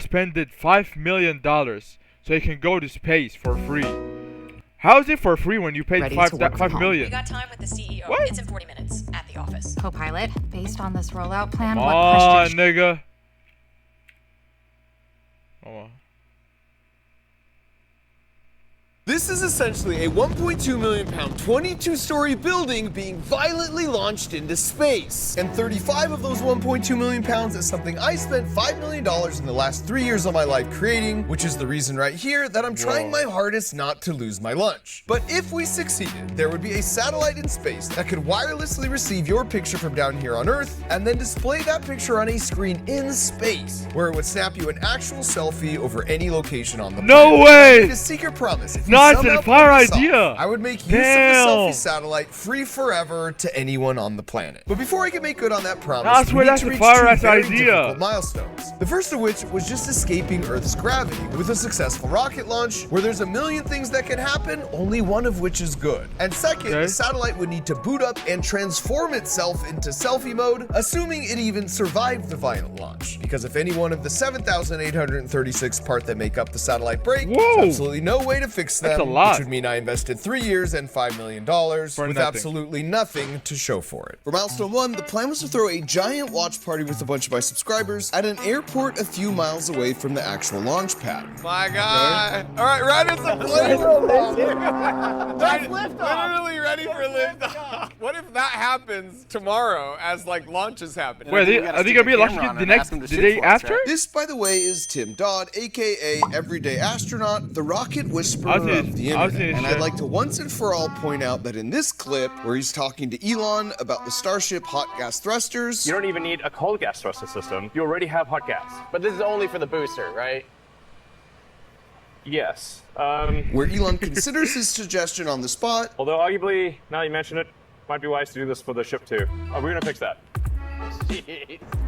spent $5 million so he can go to space for free. How is it for free when you paid $5 million? We got time with the CEO. What? It's in 40 minutes at the office. Co-pilot, based on this rollout plan, Come what on, questions... nigga. Come on. This is essentially a 1.2 million pound, 22-story building being violently launched into space. And 35 of those 1.2 million pounds is something I spent $5 million in the last 3 years of my life creating, which is the reason right here that I'm trying my hardest not to lose my lunch. But if we succeeded, there would be a satellite in space that could wirelessly receive your picture from down here on Earth and then display that picture on a screen in space, where it would snap you an actual selfie over any location on the planet. No way! A secret promise. If Nice somehow and fire pull this off, idea. I would make use Damn. of the selfie satellite free forever to anyone on the planet. But before I can make good on that promise, I swear we need that's to a reach fire-ass two very idea. difficult milestones. The first of which was just escaping Earth's gravity with a successful rocket launch, where there's a million things that can happen, only one of which is good. And second, Okay. the satellite would need to boot up and transform itself into selfie mode, assuming it even survived the violent launch. Because if any one of the 7,836 parts that make up the satellite break, Whoa. there's absolutely no way to fix them, That's a lot. which would mean I invested 3 years and $5 million with nothing. absolutely nothing to show for it. For milestone 1, the plan was to throw a giant watch party with a bunch of my subscribers at an airport a few miles away from the actual launch pad. My God! All right, right at the literally ready for liftoff. What if that happens tomorrow as like launches happen? Wait, are they gonna be launching the day after? This, by the way, is Tim Dodd, aka Everyday Astronaut, the rocket whisperer I was gonna- of the I was internet. gonna And I'd say- like to once and for all point out that in this clip, where he's talking to Elon about the Starship hot gas thrusters, You don't even need a cold gas thruster system. You already have hot gas. But this is only for the booster, right? Yes. where Elon considers his suggestion on the spot, Although arguably, now you mention it, might be wise to do this for the ship too. We're gonna fix that.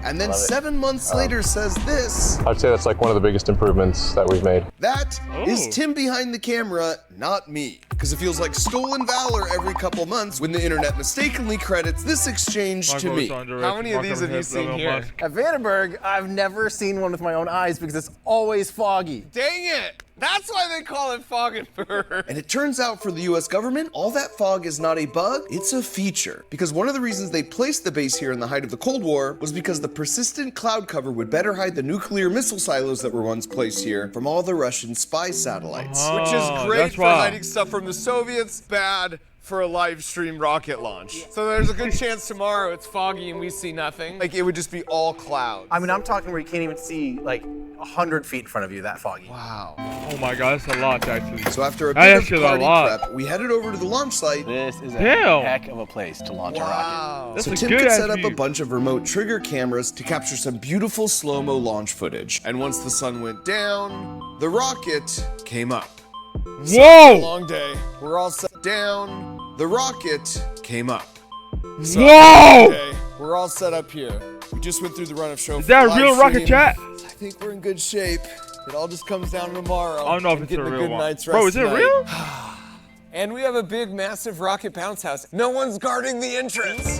and then 7 months later says this. I'd say that's like one of the biggest improvements that we've made. That is Oh. Tim behind the camera, not me. Because it feels like stolen valor every couple months when the internet mistakenly credits this exchange to me. How many of these have you seen here? At Vandenberg, I've never seen one with my own eyes because it's always foggy. Dang it! That's why they call it fog and burn. And it turns out for the US government, all that fog is not a bug, it's a feature. Because one of the reasons they placed the base here in the height of the Cold War was because the persistent cloud cover would better hide the nuclear missile silos that were once placed here from all the Russian spy satellites. Which is great that's for why. hiding stuff from the Soviets, bad for a live stream rocket launch. So there's a good chance tomorrow it's foggy and we see nothing. Like it would just be all clouds. I mean, I'm talking where you can't even see like 100 feet in front of you, that foggy. Wow. Oh my god, that's a lot actually. So after a That bit of actually a party lot. prep, we headed over to the launch site. This is a Damn. heck of a place to launch a rocket. That's So a Tim good could ass set up a view. bunch of remote trigger cameras to capture some beautiful slow-mo launch footage. And once the sun went down, the rocket came up. Whoa! Long day. We're all set down. The rocket came up. Whoa! Okay, we're all set up here. We just went through the run of show. Is that a real rocket chat? I think we're in good shape. It all just comes down to tomorrow. I don't know if and it's a getting real good one. night's Bro, rest is it tonight. real? And we have a big, massive rocket bounce house. No one's guarding the entrance.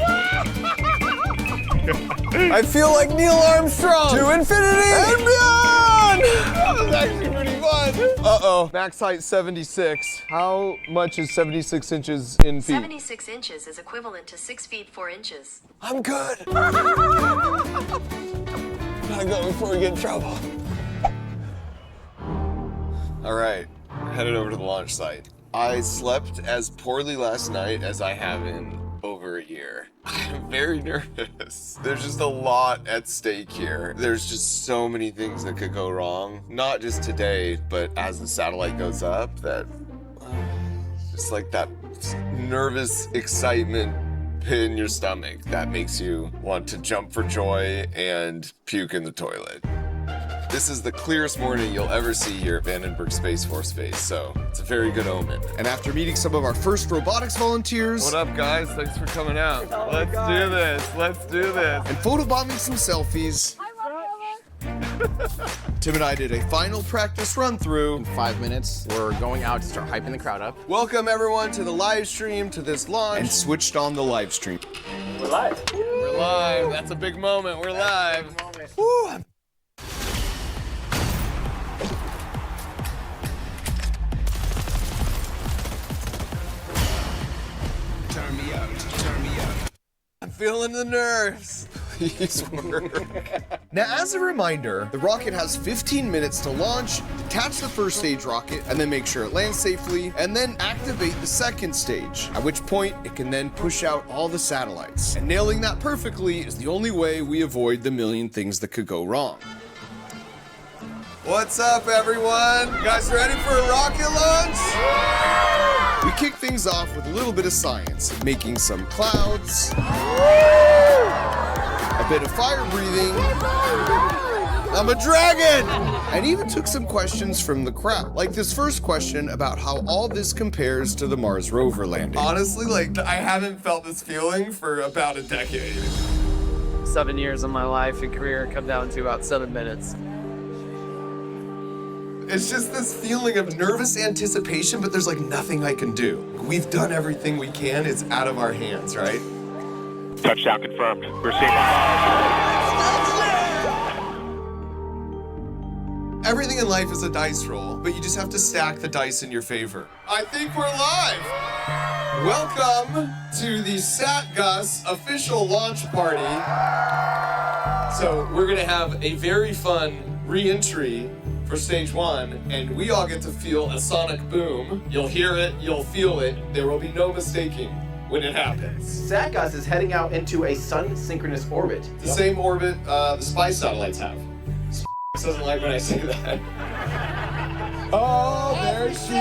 I feel like Neil Armstrong. To infinity and beyond. That was actually pretty fun. Uh-oh. Max height 76. How much is 76 inches in feet? 76 inches is equivalent to 6 feet 4 inches. I'm good. Gotta go before we get in trouble. All right, headed over to the launch site. I slept as poorly last night as I have in over a year. I'm very nervous. There's just a lot at stake here. There's just so many things that could go wrong. Not just today, but as the satellite goes up, that just like that nervous excitement pit in your stomach that makes you want to jump for joy and puke in the toilet. This is the clearest morning you'll ever see here at Vandenberg Space Force Base, so it's a very good omen. And after meeting some of our first robotics volunteers, what up guys, thanks for coming out. Let's do this, let's do this. And photobombing some selfies. Tim and I did a final practice run through. In 5 minutes, we're going out to start hyping the crowd up. Welcome everyone to the live stream, to this launch. And switched on the live stream. We're live. We're live, that's a big moment, we're live. Woo, feeling the nerves. Please work. Now, as a reminder, the rocket has 15 minutes to launch, detach the first stage rocket, and then make sure it lands safely, and then activate the second stage, at which point it can then push out all the satellites. And nailing that perfectly is the only way we avoid the million things that could go wrong. What's up, everyone? You guys ready for a rocket launch? We kick things off with a little bit of science, making some clouds, a bit of fire breathing. I'm a dragon! And even took some questions from the crowd, like this first question about how all this compares to the Mars rover landing. Honestly, like, I haven't felt this feeling for about a decade. 7 years of my life and career come down to about 7 minutes. It's just this feeling of nervous anticipation, but there's like nothing I can do. We've done everything we can. It's out of our hands, right? Touchdown confirmed. We're seeing Everything in life is a dice roll, but you just have to stack the dice in your favor. I think we're live. Welcome to the SatGus official launch party. So we're gonna have a very fun re-entry for stage 1, and we all get to feel a sonic boom. You'll hear it, you'll feel it. There will be no mistaking when it happens. SatGus is heading out into a sun-synchronous orbit. The same orbit the spy satellites have. Doesn't like when I say that. Oh, there she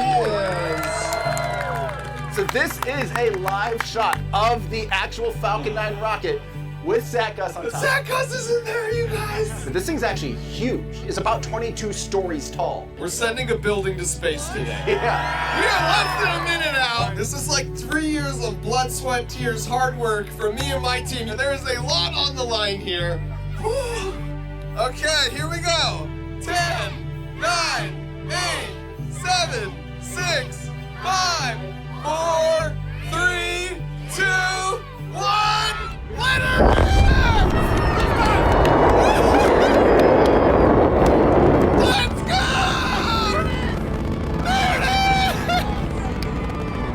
is. So this is a live shot of the actual Falcon 9 rocket with SatGus on top. SatGus is in there, you guys. But this thing's actually huge. It's about 22 stories tall. We're sending a building to space today. Yeah. We are less than a minute out. This is like 3 years of blood, sweat, tears, hard work from me and my team. There is a lot on the line here. Okay, here we go. 10, 9, 8, 7, 6, 5, 4, 3, 2, 1. Let her Let's go! There it is!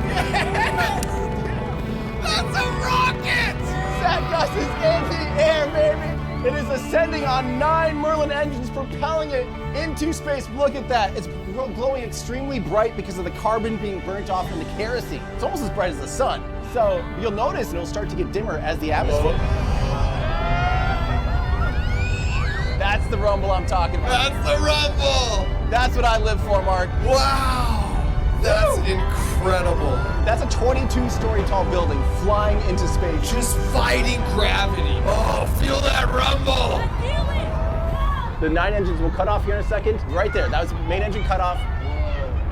Yes! That's a rocket! SatGus is in the air, baby! It is ascending on 9 Merlin engines, propelling it into space. Look at that. It's glowing extremely bright because of the carbon being burnt off from the kerosene. It's almost as bright as the sun. So you'll notice it'll start to get dimmer as the atmosphere. That's the rumble I'm talking about. That's the rumble! That's what I live for, Mark. Wow! That's incredible. That's a 22-story tall building flying into space. Just fighting gravity. Oh, feel that rumble! The 9 engines will cut off here in a second. Right there, that was main engine cut off.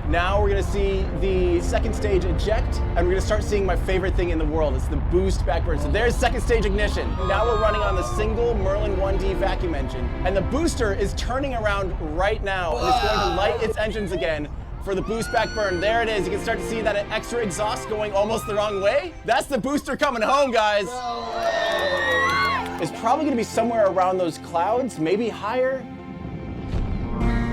Now we're gonna see the second stage eject, and we're gonna start seeing my favorite thing in the world. It's the boost backburn. So there's second stage ignition. Now we're running on the single Merlin 1D vacuum engine, and the booster is turning around right now, and it's going to light its engines again for the boost back burn. There it is. You can start to see that extra exhaust going almost the wrong way. That's the booster coming home, guys. It's probably gonna be somewhere around those clouds, maybe higher.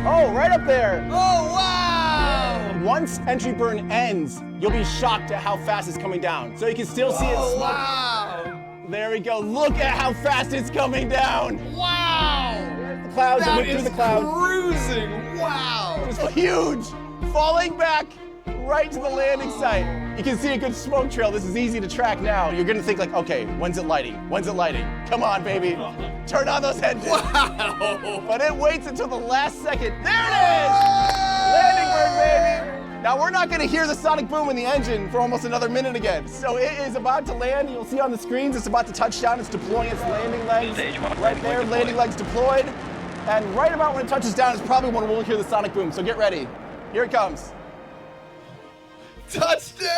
Oh, right up there. Oh, wow! Once entry burn ends, you'll be shocked at how fast it's coming down. So you can still see it smoke. Wow! There we go. Look at how fast it's coming down. Wow! The clouds, That and through is the clouds. cruising! Wow! It's huge. Falling back right to the landing site. You can see a good smoke trail. This is easy to track now. You're gonna think like, okay, when's it lighting? When's it lighting? Come on, baby. Turn on those engines. Wow! But it waits until the last second. There it is! Landing burn, baby! Now we're not gonna hear the sonic boom in the engine for almost another minute again. So it is about to land. You'll see on the screens, it's about to touch down. It's deploying its landing legs. Right there, landing legs deployed. And right about when it touches down is probably when we'll hear the sonic boom. So get ready. Here it comes. Touchdown!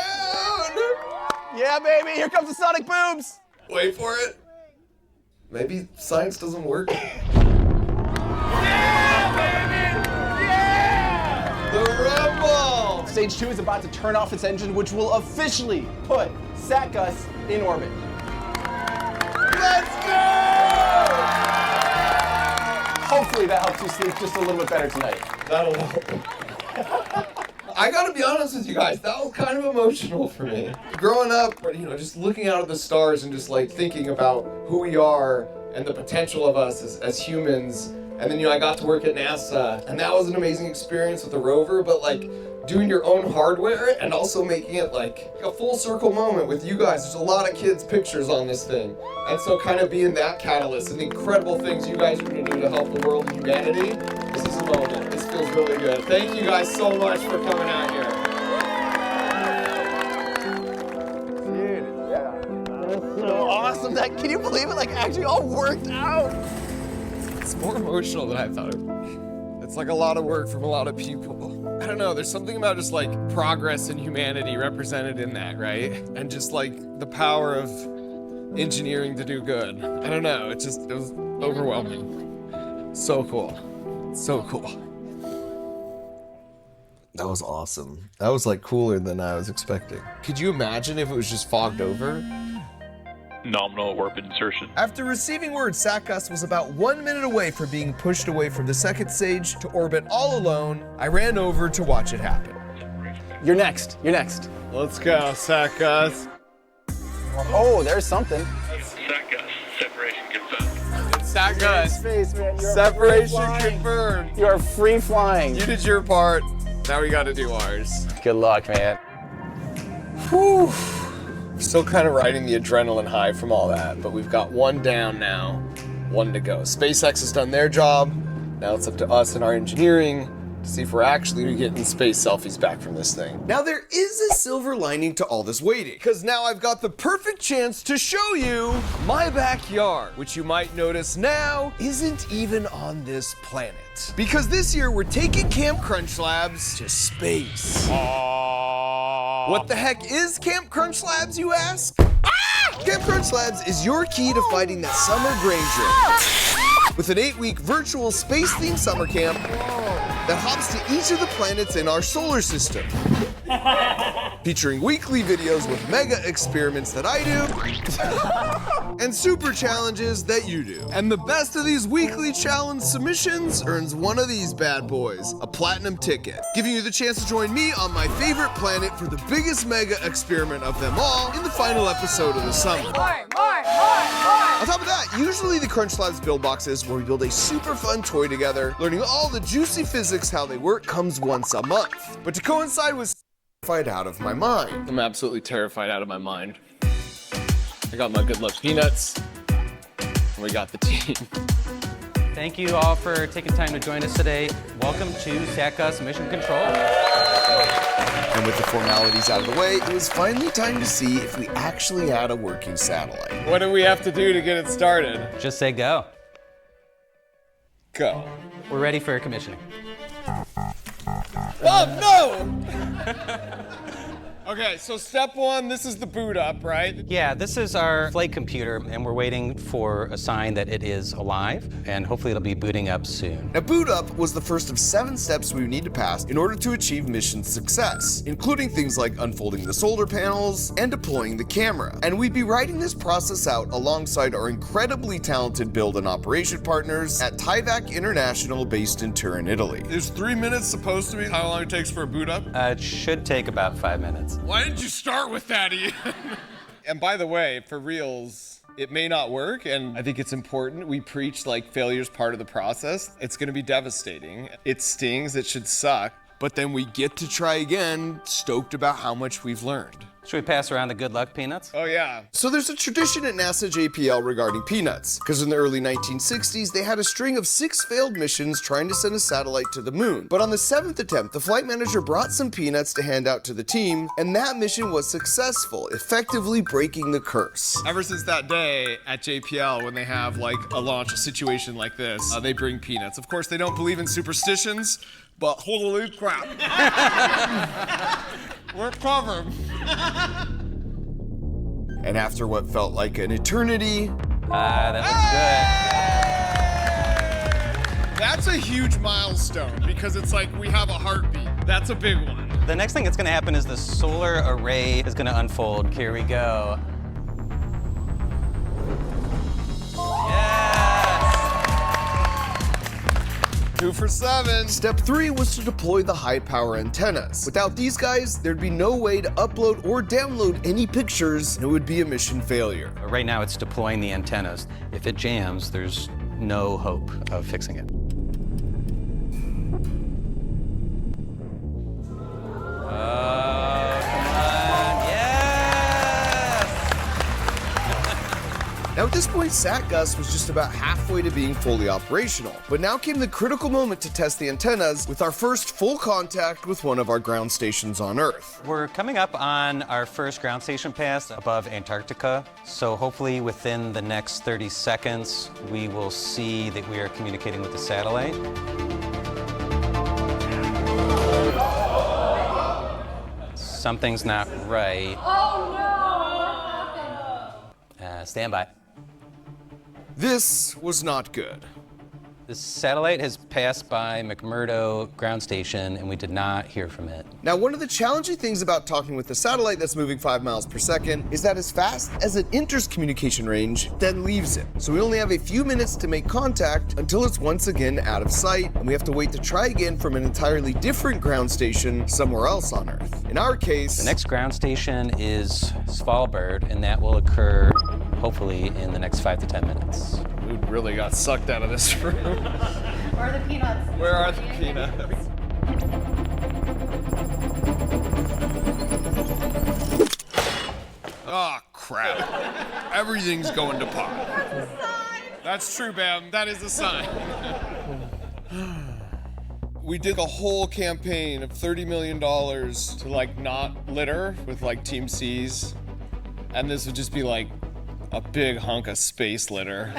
Yeah, baby, here comes the sonic booms. Wait for it. Maybe science doesn't work. The rumble! Stage 2 is about to turn off its engine, which will officially put SatGus in orbit. Let's go! Hopefully that helps you sleep just a little bit better tonight. That'll help. I gotta be honest with you guys, that was kind of emotional for me. Growing up, just looking out at the stars and just like thinking about who we are and the potential of us as humans. And then, I got to work at NASA, and that was an amazing experience with the rover, but like doing your own hardware and also making it like a full circle moment with you guys. There's a lot of kids' pictures on this thing. And so kind of being that catalyst and the incredible things you guys are gonna do to help the world and humanity, this is a moment. This feels really good. Thank you guys so much for coming out here. Dude, yeah. That's so awesome. Can you believe it? Like actually all worked out. It's more emotional than I thought it would be. It's like a lot of work from a lot of people. I don't know, there's something about just like progress and humanity represented in that, right? And just like the power of engineering to do good. I don't know, it was overwhelming. So cool. So cool. That was awesome. That was like cooler than I was expecting. Could you imagine if it was just fogged over? Nominal warp insertion. After receiving word SatGus was about 1 minute away from being pushed away from the second stage to orbit all alone, I ran over to watch it happen. You're next. You're next. Let's go, SatGus. Oh, there's something. SatGus, separation confirmed. SatGus. Space, man. You're Separation confirmed. You are free flying. You did your part. Now we gotta do ours. Good luck, man. Whew. Still kind of riding the adrenaline high from all that, but we've got one down now, one to go. SpaceX has done their job. Now it's up to us and our engineering to see if we're actually getting space selfies back from this thing. Now there is a silver lining to all this waiting, because now I've got the perfect chance to show you my backyard, which you might notice now isn't even on this planet. Because this year we're taking Camp Crunch Labs to space. What the heck is Camp Crunch Labs, you ask? Camp Crunch Labs is your key to fighting that summer brain drain. With an 8-week virtual space-themed summer camp that hops to each of the planets in our solar system. Featuring weekly videos with mega experiments that I do, and super challenges that you do. And the best of these weekly challenge submissions earns one of these bad boys, a platinum ticket, giving you the chance to join me on my favorite planet for the biggest mega experiment of them all in the final episode of the summer. On top of that, usually the Crunch Labs build boxes where we build a super fun toy together, learning all the juicy physics, how they work, comes once a month. But to coincide with terrified out of my mind. I'm absolutely terrified out of my mind. I got my good luck peanuts, and we got the team. Thank you all for taking time to join us today. Welcome to SatGus Mission Control. And with the formalities out of the way, it was finally time to see if we actually had a working satellite. What do we have to do to get it started? Just say go. Go. We're ready for commissioning. Oh, no! Okay, so step one, this is the boot up, right? Yeah, this is our flight computer, and we're waiting for a sign that it is alive, and hopefully it'll be booting up soon. Now, boot up was the first of 7 steps we would need to pass in order to achieve mission success, including things like unfolding the solar panels and deploying the camera. And we'd be writing this process out alongside our incredibly talented build and operation partners at Tyvak International, based in Turin, Italy. Is 3 minutes supposed to be how long it takes for a boot up? It should take about 5 minutes. Why didn't you start with that, Ian? And by the way, for reals, it may not work, and I think it's important. We preach like failure's part of the process. It's gonna be devastating. It stings, it should suck, but then we get to try again, stoked about how much we've learned. Should we pass around the good luck peanuts? Oh yeah. So there's a tradition at NASA JPL regarding peanuts, because in the early 1960s, they had a string of 6 failed missions trying to send a satellite to the moon. But on the 7th attempt, the flight manager brought some peanuts to hand out to the team, and that mission was successful, effectively breaking the curse. Ever since that day at JPL, when they have like a launch situation like this, they bring peanuts. Of course, they don't believe in superstitions, but holy crap. We're covered. And after what felt like an eternity, that looks good. That's a huge milestone because it's like we have a heartbeat. That's a big one. The next thing that's gonna happen is the solar array is gonna unfold. Here we go. 2 for 7. Step 3 was to deploy the high power antennas. Without these guys, there'd be no way to upload or download any pictures, and it would be a mission failure. Right now it's deploying the antennas. If it jams, there's no hope of fixing it. Now at this point, SatGus was just about halfway to being fully operational. But now came the critical moment to test the antennas with our first full contact with one of our ground stations on Earth. We're coming up on our first ground station pass above Antarctica, so hopefully within the next 30 seconds, we will see that we are communicating with the satellite. Something's not right. Oh no! Stand by. This was not good. The satellite has passed by McMurdo ground station and we did not hear from it. Now, one of the challenging things about talking with a satellite that's moving 5 miles per second is that as fast as it enters communication range, then leaves it. So we only have a few minutes to make contact until it's once again out of sight, and we have to wait to try again from an entirely different ground station somewhere else on Earth. In our case, the next ground station is Svalbard, and that will occur hopefully in the next 5 to 10 minutes. We really got sucked out of this room. Where are the peanuts? Where are the peanuts? Oh, crap. Everything's going to pot. That's true, Bam. That is a sign. We did a whole campaign of $30 million to, like, not litter with, like, Team C's. And this would just be, like, a big hunk of space litter.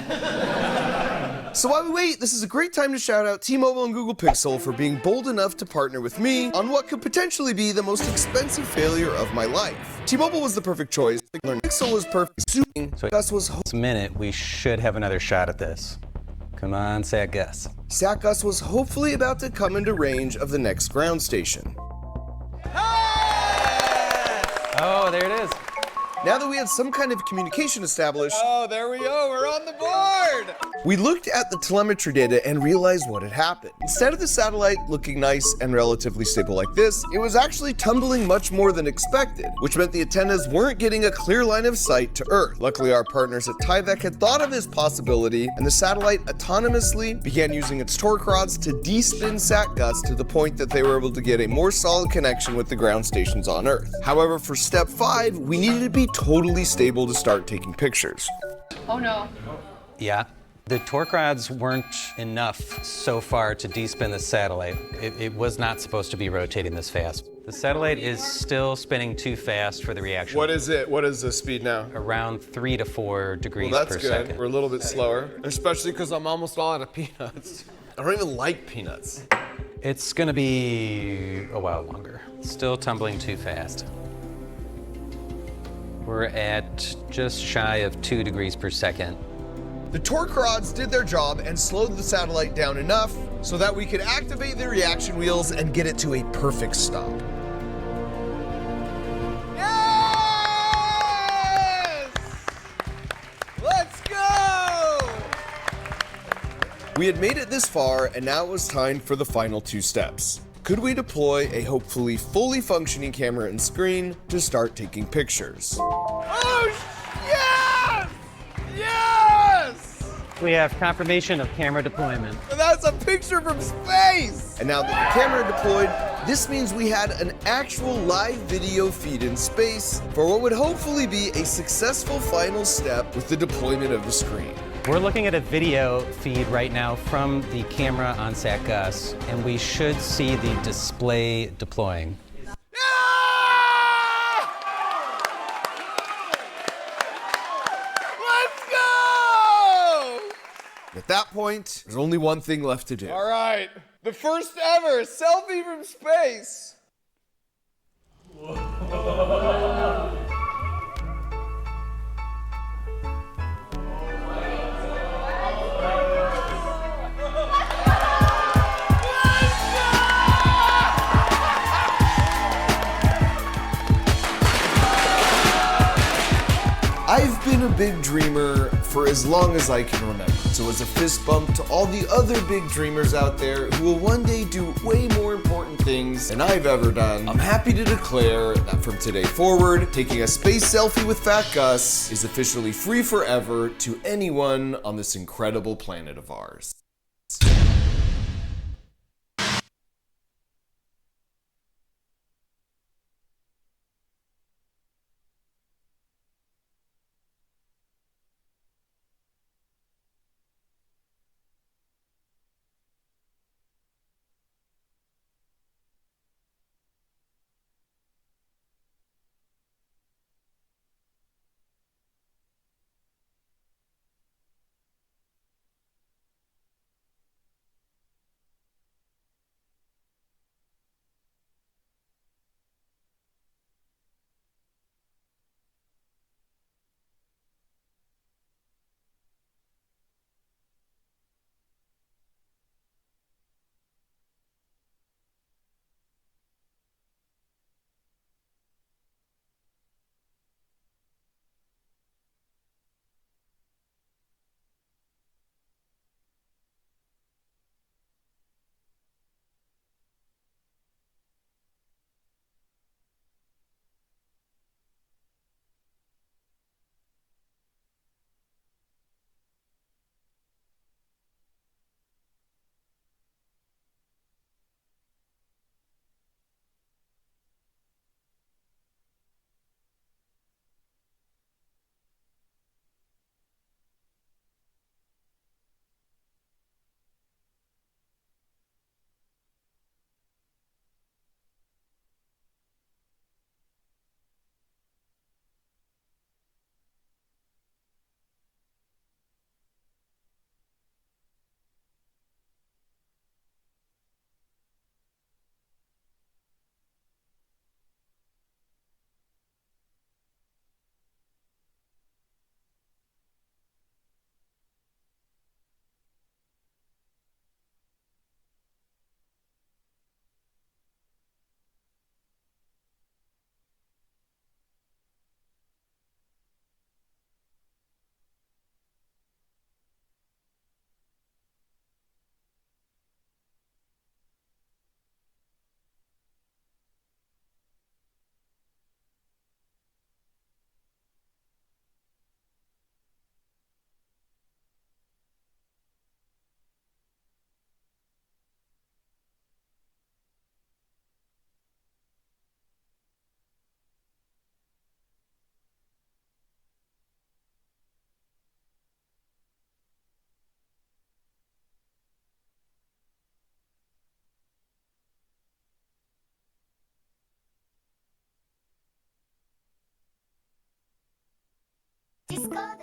So while we wait, this is a great time to shout out T-Mobile and Google Pixel for being bold enough to partner with me on what could potentially be the most expensive failure of my life. T-Mobile was the perfect choice. Pixel was perfect. So this minute, we should have another shot at this. Come on, SatGus. SatGus was hopefully about to come into range of the next ground station. Oh, there it is. Now that we had some kind of communication established, Oh, there we go. We're on the board. we looked at the telemetry data and realized what had happened. Instead of the satellite looking nice and relatively stable like this, it was actually tumbling much more than expected, which meant the antennas weren't getting a clear line of sight to Earth. Luckily, our partners at Tyvek had thought of this possibility, and the satellite autonomously began using its torque rods to despin SatGus to the point that they were able to get a more solid connection with the ground stations on Earth. However, for step 5, we needed to be totally stable to start taking pictures. Oh no. Yeah. The torque rods weren't enough so far to despin the satellite. It was not supposed to be rotating this fast. The satellite is still spinning too fast for the reaction. What is it? What is the speed now? Around 3 to 4 degrees Well, that's per good. second. We're a little bit slower, especially because I'm almost all out of peanuts. I don't even like peanuts. It's gonna be a while longer. Still tumbling too fast. We're at just shy of 2 degrees per second. The torque rods did their job and slowed the satellite down enough so that we could activate the reaction wheels and get it to a perfect stop. Yes! Let's go! We had made it this far, and now it was time for the final 2 steps. Could we deploy a hopefully fully functioning camera and screen to start taking pictures? Oh, yes! Yes! We have confirmation of camera deployment. That's a picture from space! And now that the camera deployed, this means we had an actual live video feed in space for what would hopefully be a successful final step with the deployment of the screen. We're looking at a video feed right now from the camera on SatGus, and we should see the display deploying. Let's go! At that point, there's only one thing left to do. All right, the first ever selfie from space. I've been a big dreamer for as long as I can remember. So as a fist bump to all the other big dreamers out there who will one day do way more important things than I've ever done, I'm happy to declare that from today forward, taking a space selfie with Fat Gus is officially free forever to anyone on this incredible planet of ours. Discord